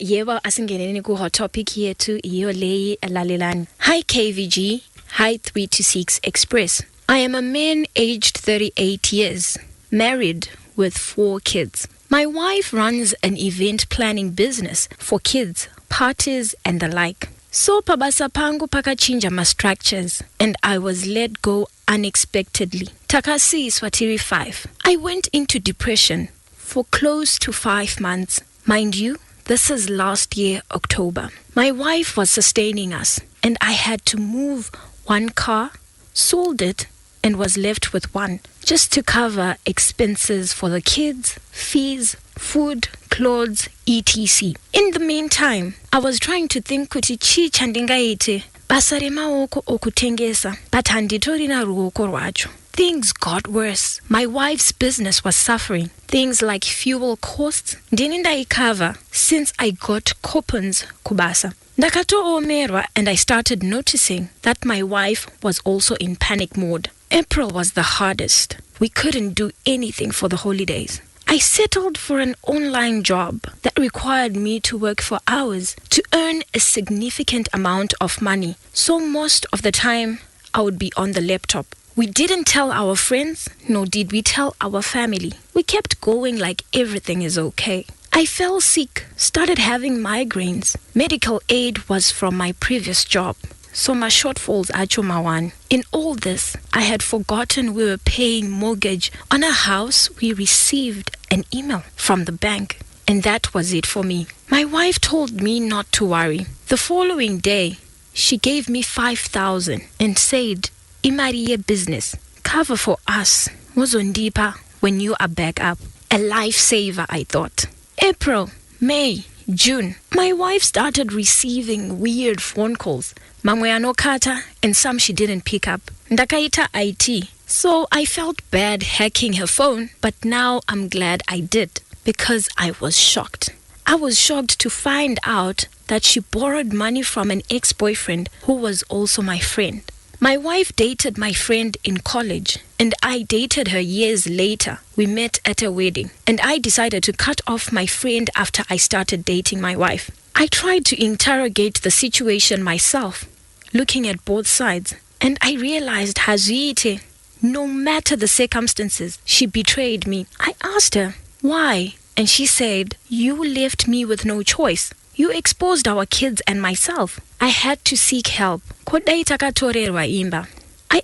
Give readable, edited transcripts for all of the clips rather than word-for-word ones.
Yeva asingeneni ku hot topic yetu iyo lei lalelani. Hi KVG, hi 326 Express. I am a man aged 38 years, married with 4 kids. My wife runs an event planning business for kids, parties and the like. So pabasa pangu paka chinja my structures and I was let go unexpectedly. Takasiiswa tiri 5. I went into depression for close to 5 months. Mind you, this is last year, October. My wife was sustaining us, and I had to move one car, sold it, and was left with one, just to cover expenses for the kids, fees, food, clothes, etc. In the meantime, I was trying to think kuti chi chandingaite basa remaoko okutengesa, but handitorina ruoko rwacho. Things got worse. My wife's business was suffering. Things like fuel costs didn't I cover since I got coupons kubasa. Ndakatoomerwa and I started noticing that my wife was also in panic mode. April was the hardest. We couldn't do anything for the holidays. I settled for an online job that required me to work for hours to earn a significant amount of money. So most of the time, I would be on the laptop. We didn't tell our friends, nor did we tell our family. We kept going like everything is okay. I fell sick, started having migraines. Medical aid was from my previous job, so my shortfalls are chumawan. In all this, I had forgotten we were paying mortgage on a house. We received an email from the bank, and that was it for me. My wife told me not to worry. The following day, she gave me 5,000 and said, Imariye business, cover for us, muzondipa when you are back up. A lifesaver, I thought. April, May, June, my wife started receiving weird phone calls. Mamwe kata, and some she didn't pick up. Ndakaita IT. So I felt bad hacking her phone, but now I'm glad I did, because I was shocked. I was shocked to find out that she borrowed money from an ex-boyfriend who was also my friend. My wife dated my friend in college, and I dated her years later. We met at a wedding, and I decided to cut off my friend after I started dating my wife. I tried to interrogate the situation myself, looking at both sides, and I realized Hazite, no matter the circumstances, she betrayed me. I asked her, why? And she said, you left me with no choice. You exposed our kids and myself. I had to seek help. I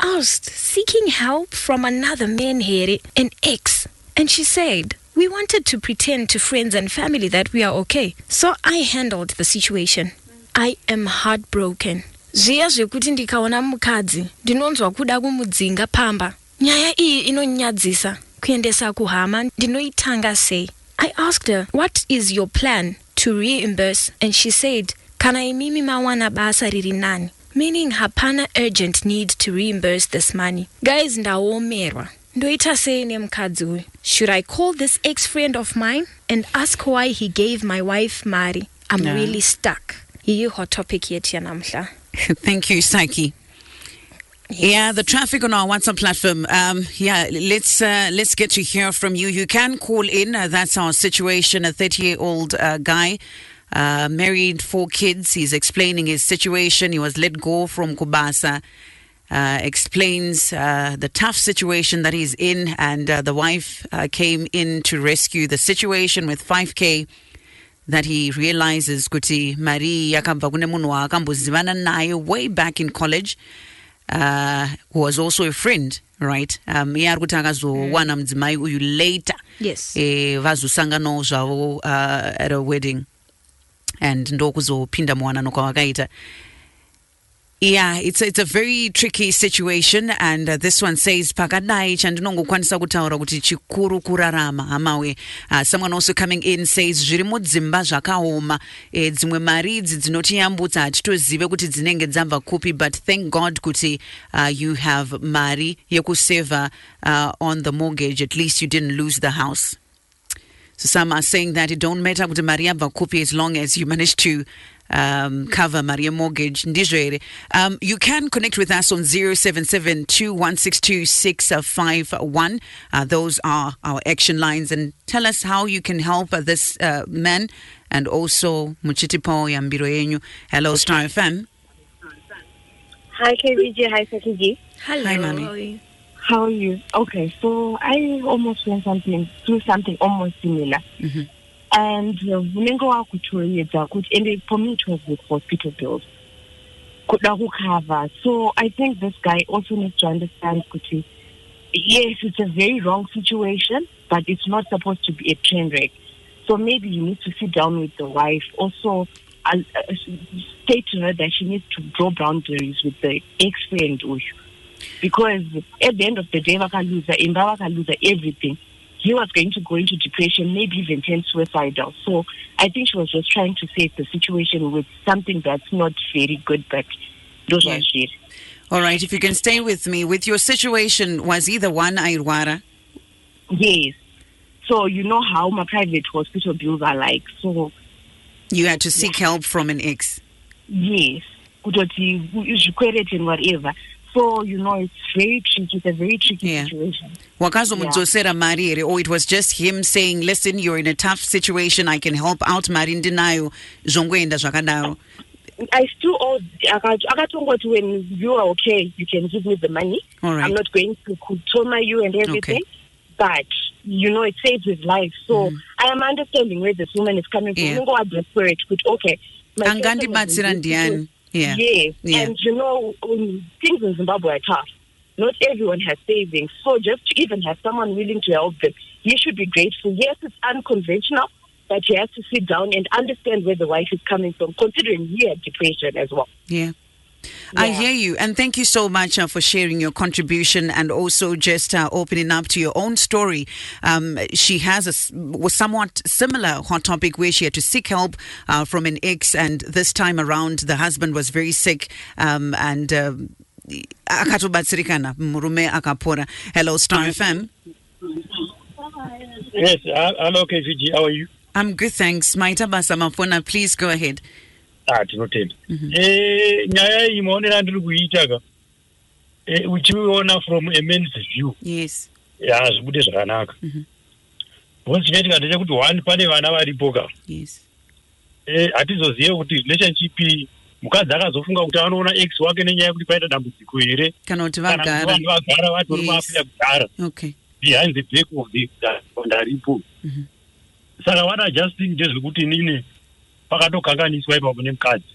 asked, seeking help from another man here, an ex. And she said, we wanted to pretend to friends and family that we are okay. So I handled the situation. I am heartbroken. Zviya zvekuti ndikaona mukadzi ndinonzwa kuda kumudzinga pamba. Nyaya iyi inonyadzisa kuendesa kuhama ndinoitanga sei. I asked her, what is your plan to reimburse? And she said, kana imimi mawana basa riri nani, meaning hapana urgent need to reimburse this money. Guys, ndaomerwa. Ndoita sei nemukadzi uyu. Should I call this ex-friend of mine and ask why he gave my wife mari? I'm really stuck. Hiyo hot topic yetu ya namhla. Thank you, Psyche. Yes. Yeah, the traffic on our WhatsApp platform. Let's get to hear from you. You can call in. That's our situation. A 30-year-old guy, married, 4 kids. He's explaining his situation. He was let go from Kubasa. Explains the tough situation that he's in, and the wife came in to rescue the situation with 5K. That he realizes kuti Mari yakamba kune munhu wakambozivana naye way back in college, who was also a friend, right? Iye kuti akazowana mudzimai uyu later. Yes. Vazosangana zvavo at a wedding, and ndokuzopinda muwanano kwavakaita. Yeah, it's a very tricky situation, and this one says pakadai chandinongokwanisa kutaura kuti chikuru kurarama hamawe. Someone also coming in says zviri mudzimba zvakaoma, dzimwe mari idzi dzinotiyambutsa hatitozive kuti dzinenge dzabva kupi, but thank God kuti you have mari yekuseva on the mortgage. At least you didn't lose the house. So some are saying that it don't matter with Maria Bakupi as long as you manage to cover Maria mortgage. You can connect with us on 0772162651. Those are our action lines, and tell us how you can help this man, and also Muchitipo Yambiro yenyu. Hello, Star FM. Hi, KVG. Hi, Sakiji. Hello. Hi, Mami. How are you? How are you? Okay, so I almost went through something almost similar. Mm-hmm. And and for me it was with hospital bills. So I think this guy also needs to understand, yes, it's a very wrong situation, but it's not supposed to be a train wreck. So maybe you need to sit down with the wife. Also, state to her that she needs to draw boundaries with the ex-friend. Because at the end of the day, Waka lose everything. He was going to go into depression, maybe even turn suicidal. So I think she was just trying to save the situation with something that's not very good, but those are shit. All right, if you can stay with me. With your situation, was either one Airwara? Yes. So you know how my private hospital bills are like. So you had to seek help from an ex? Yes. You credit and whatever. So, it's very tricky. It's a very tricky situation. Or it was just him saying, listen, you're in a tough situation. I can help out. I still when you are okay, you can give me the money. All right. I'm not going to trauma you and everything. Okay. But, it saves his life. So, I am understanding where this woman is coming from. I'm going to desperate. Okay. Yeah. Yes. Yeah. And things in Zimbabwe are tough. Not everyone has savings. So just to even have someone willing to help them, he should be grateful. Yes, it's unconventional, but he has to sit down and understand where the wife is coming from, considering he had depression as well. Yeah. I hear you, and thank you so much for sharing your contribution and also just opening up to your own story. She was somewhat similar hot topic where she had to seek help from an ex, and this time around the husband was very sick and akatobatsirikana murume akapora. Hello, Star FM. Yes, hello KVG, how are you? I'm good, thanks. Maita Basamafona, please go ahead. Tinotenda nyaya imaonera ndiri kuitaka uchiona from a man's view. Yes. Zvibude zvakanaka. Because chinoitika ndechekuti one pane vana varipo ka. Yes. Hatizozive kuti relationship mukadzi akazofunga kuti anoona ex wake nenyaya yekuti paita dambudziko here kana kuti vagara vatori vapinda kugara. Okay. Behind the back of the ndaripo. Saka what I just think ndezvekuti nini pakatokanganiswa ipapo nemukadzi.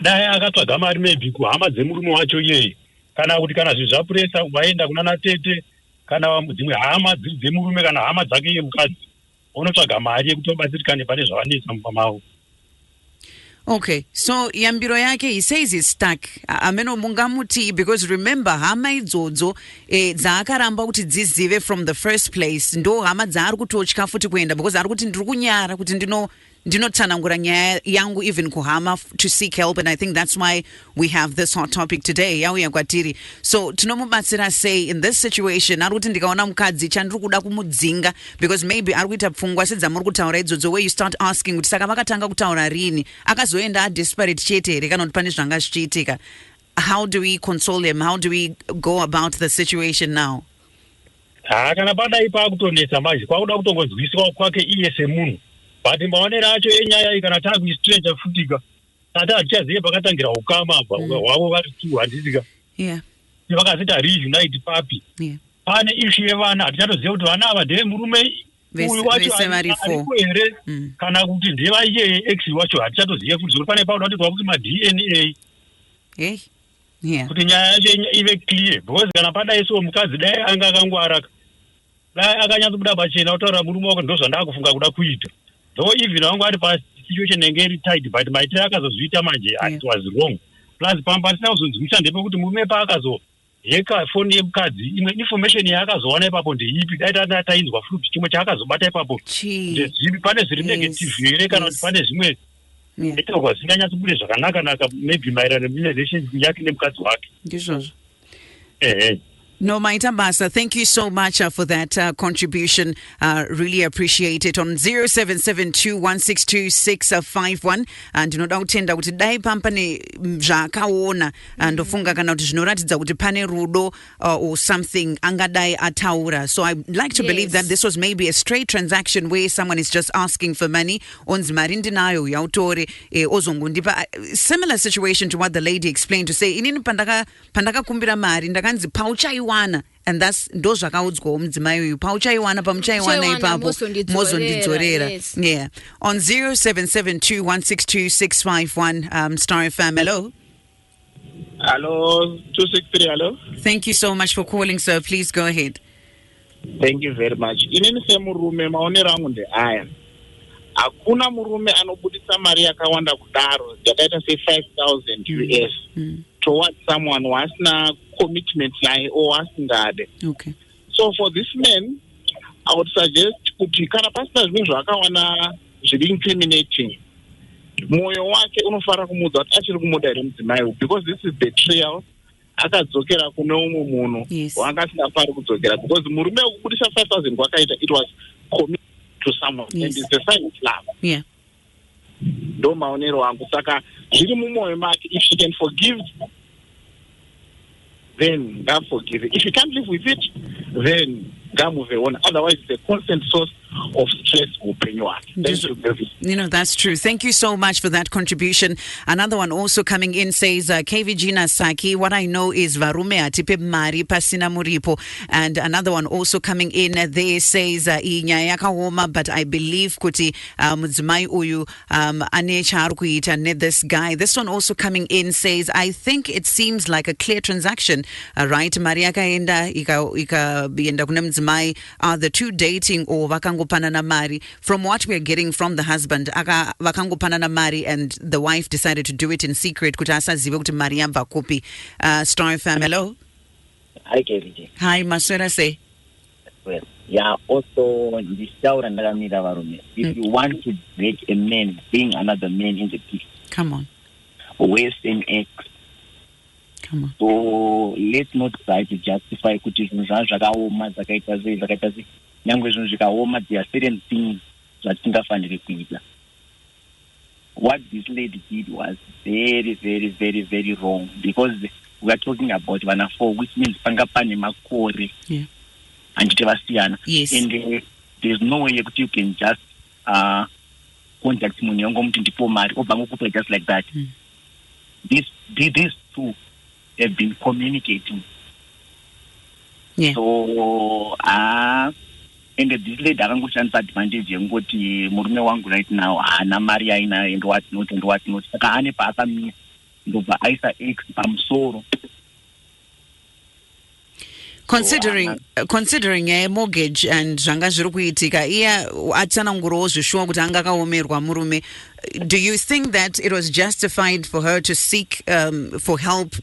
Dai akatsvaga mari maybe kuhama dzemurume wacho iyeye, kana kuti kana zvinhu zvapuresa waenda kuna natete kana dzimwe hama dzemurume kana hama dzake iye mukadzi, unotsvaga mari yekuti vabatsirikane pane zvavanetsa mumba mavo. Okay, so yambiro yake, he says he's stuck. Ameno mungamuti, because remember hama idzodzo dzaakaramba kuti dzizive from the first place. Ndo hama dzaari kutotya futi kuenda because ari kuti ndiri kunyara kuti ndinotsanangura nyaya yangu even kuhama to seek help, and I think that's why we have this hot topic today. Yauya kwatiri. So tinomubatsira say in this situation ari kuti ndikaona mukadzi chandiri kuda kumudzinga because maybe ari kuita pfungwa sedzamuri kutaura idzodzo where you start asking kuti saka vakatanga kutaura rini akazoenda desperate chete here kana kuti pane zvanga zvichiitika. How do we console him? How do we go about the situation now? Kana padai pakutonetsa manje kwakuda kutongonzwiswa kwake iye semunhu. But maonera acho enyaya kana takuistranger futika tata achaziye pakatangira ukama wavo vari two handisika. Yeah. Vakazita reunite papi. Yeah. Pane issue yevana hatichatoziva kuti vana ava ndeve murume uyu wacho aripo here kana kuti ndeva iye ex wacho hatichatoziva futi zvekuti pane pauda kutoitwa kuti ma-DNA. Yeah. Kuti nyaya yacho ive clear because kana padai so mukadzi dai anga akangwara dai akanyatsobuda pachena kutaura murume wako ndozvandakufunga kuda kuita. Though even wangu ari pa situation nenge iri tight, but maitire akazozviita manje it was wrong. Plus pamba pasina kuzonzwisa ndepekuti murume paakazoheka foni yemukadzi imwe information yaakazowana ipapo ndeipi dai tainzwa futi chimwe chaakazobata ipapo pane zviri negative here kana kuti pane zvimwe itaurwa zvisinganyatsobude zvakanaka maybe maererano nerelationship yake nemukadzi wake. Ndizvozvo. No, Maita Basa, thank you so much for that contribution. Really appreciate it. On 0772162651 and ndinoda kutenda kuti dai pampane zvakaona ndofunga kana kuti zvinoratidza kuti pane rudo or something angadai ataura. So I like to believe that this was maybe a straight transaction where someone is just asking for money. Onzi mari ndinayo yautore ozongondipa. Similar situation to what the lady explained, to say inini pandaka kumbira mari ndakanzi pauchaiwana, and that's ndo zvakaudzwa mudzimai uyu pauchaiwana pamuchaiwana ipapo mozondidzorera. Yeah. On 0772162651 Star FM. Hello. Hello, 263, hello. Thank you so much for calling, sir. Please go ahead. Thank you very much. Inini semurume maonero angu ndeaya. Hakuna murume anobudisa mari yakawanda kudaro yakaita se 5,000 US towards someone who hasna commitment naye or asingade. Okay. So for this man, I would suggest kuti kana pasina zvinhu zvakawana zviri incriminating, moyo wake unofara kumudza kuti achiri kumuda here mudzimai, because this is betrayal. Akadzokera kune umwe munhu waangasingafari kudzokera, because murume wekubudisa 5,000 kwakaita, it was committed to someone, and it's a sign of love. Yeah. Ndo maonero angu. Saka zviri mumwoyo make, if she can forgive, then God forgive it. If you can't live with it, then God move on. Otherwise, it's a constant source of stress will bring you out. You know, that's true. Thank you so much for that contribution. Another one also coming in says, KVG Nasaki, what I know is varume atipe mari pasina muripo. And another one also coming in there says, inyaya kaoma, but I believe kuti mudzimai uyu ane chaari kuita ne this guy. This one also coming in says, I think it seems like a clear transaction, right? Maria kaenda ikaenda kuna mudzimai, are the two dating or vakangopanana mari? From what we are getting from the husband, vakangopanana mari, and the wife decided to do it in secret kuti asazive kuti mari yabva kupi. Star FM, hello. Hi, KVG. Hi, Maswera say. Well, yeah, also, if you want to break a man, bring another man in the picture. Come on. Waste an X. Come on. So let's not try to justify kuti zvakaoma zvakaita sei. Nyangwe zvinhu zvikaoma, there are certain things zvatingafanire kuita. What this lady did was very, very, very, very wrong, because we are talking about vana 4, which means panga pane makore. Yeah. Anditi vasiyana. Yes. And there's no way that you can just contact munhu yongomuti ndipo mari obva ngokupa just like that. These two have been communicating. Yeah. So and this lady akangoshandisa advantage yengoti murume wangu right now haana mari aina and what not. Saka ane paakamisa ndobva aisa X pamusoro. Considering a mortgage and zvanga zviri kuitika, iye atsanangurawo zvishuwa kuti anga akaomerwa murume, do you think that it was justified for her to seek for help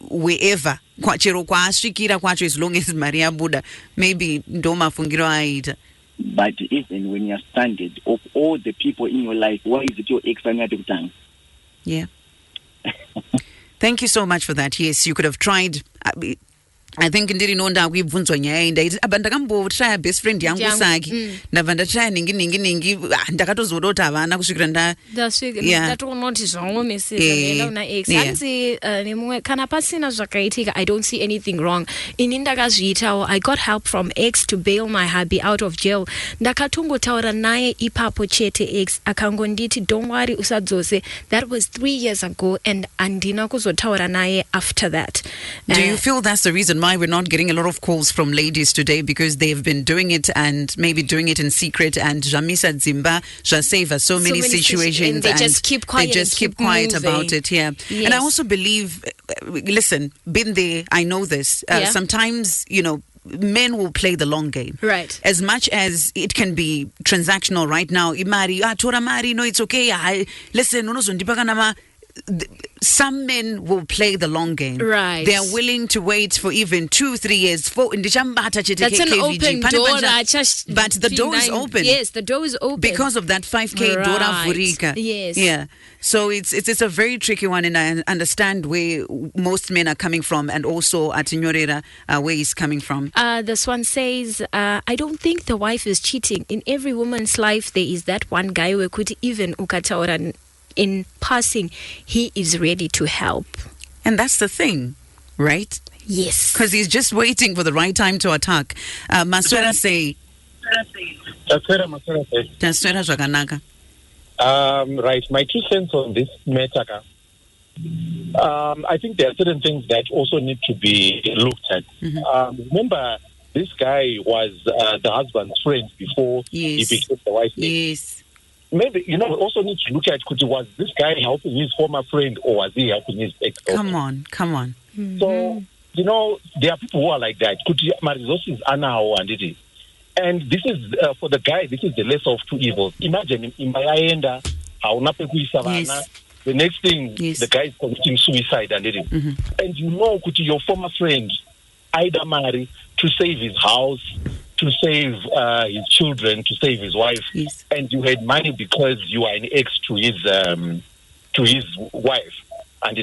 wherever chero kwaasvikira kwacho, as long as mari yabuda? Maybe ndo mafungiro aiita. But even when you're standard of all the people in your life, why is it your ex anyade kutanga? Yeah. Thank you so much for that. Yes, you could have tried. I think ndiri nonda kuibvunzwa nyaya iyi ndaiti aba ndakambotraya best friend yangu Saki ndabva ndatraya ningi ndakatozoda kuti havana kusvikira ndatonoti zvaomesera una ex hanzi nemumwe kana pasina zvakaitika, I don't see anything wrong. Ini ndakazviitawo, I got help from ex to bail my hubby out of jail. Ndakatongotaura naye ipapo chete, ex akangonditi don't worry usadzose. That was 3 years ago, and andina kuzotaura naye after that. Do you feel that's the reason why we're not getting a lot of calls from ladies today, because they've been doing it and maybe doing it in secret, and Jamisa Zimba Jaseva so many situations, and they just keep quiet. They just keep quiet about it. Yeah. Yes. And I also believe, listen, been there, I know this. Sometimes, men will play the long game. Right. As much as it can be transactional right now, imari, tora mari, no, it's okay. Listen, some men will play the long game. Right. They are willing to wait for even 2-3 years. That's an open door. But the door is open. Yes, the door is open. Because of that 5K Right. Dora Vurika. Yes. Yeah. So it's a very tricky one, and I understand where most men are coming from, and also at Nyorera where he's coming from. This one says, I don't think the wife is cheating. In every woman's life, there is that one guy who could even ukataura in passing, he is ready to help. And that's the thing, right? Yes. Because he's just waiting for the right time to attack. Maswera say. Taswera zvakanaka. Right, my 2 cents on this matter. I think there are certain things that also need to be looked at. Remember, this guy was the husband's friend before he became the wife's. Yes. Maybe, we also need to look at, was this guy helping his former friend, or was he helping his ex-girlfriend? Come on. So, there are people who are like that. And this is, for the guy, this is the lesser of two evils. Imagine, the next thing, the guy is committing suicide. And your former friend either marry to save his house, to save his children, to save his wife, and you had money because you are an ex to his wife, and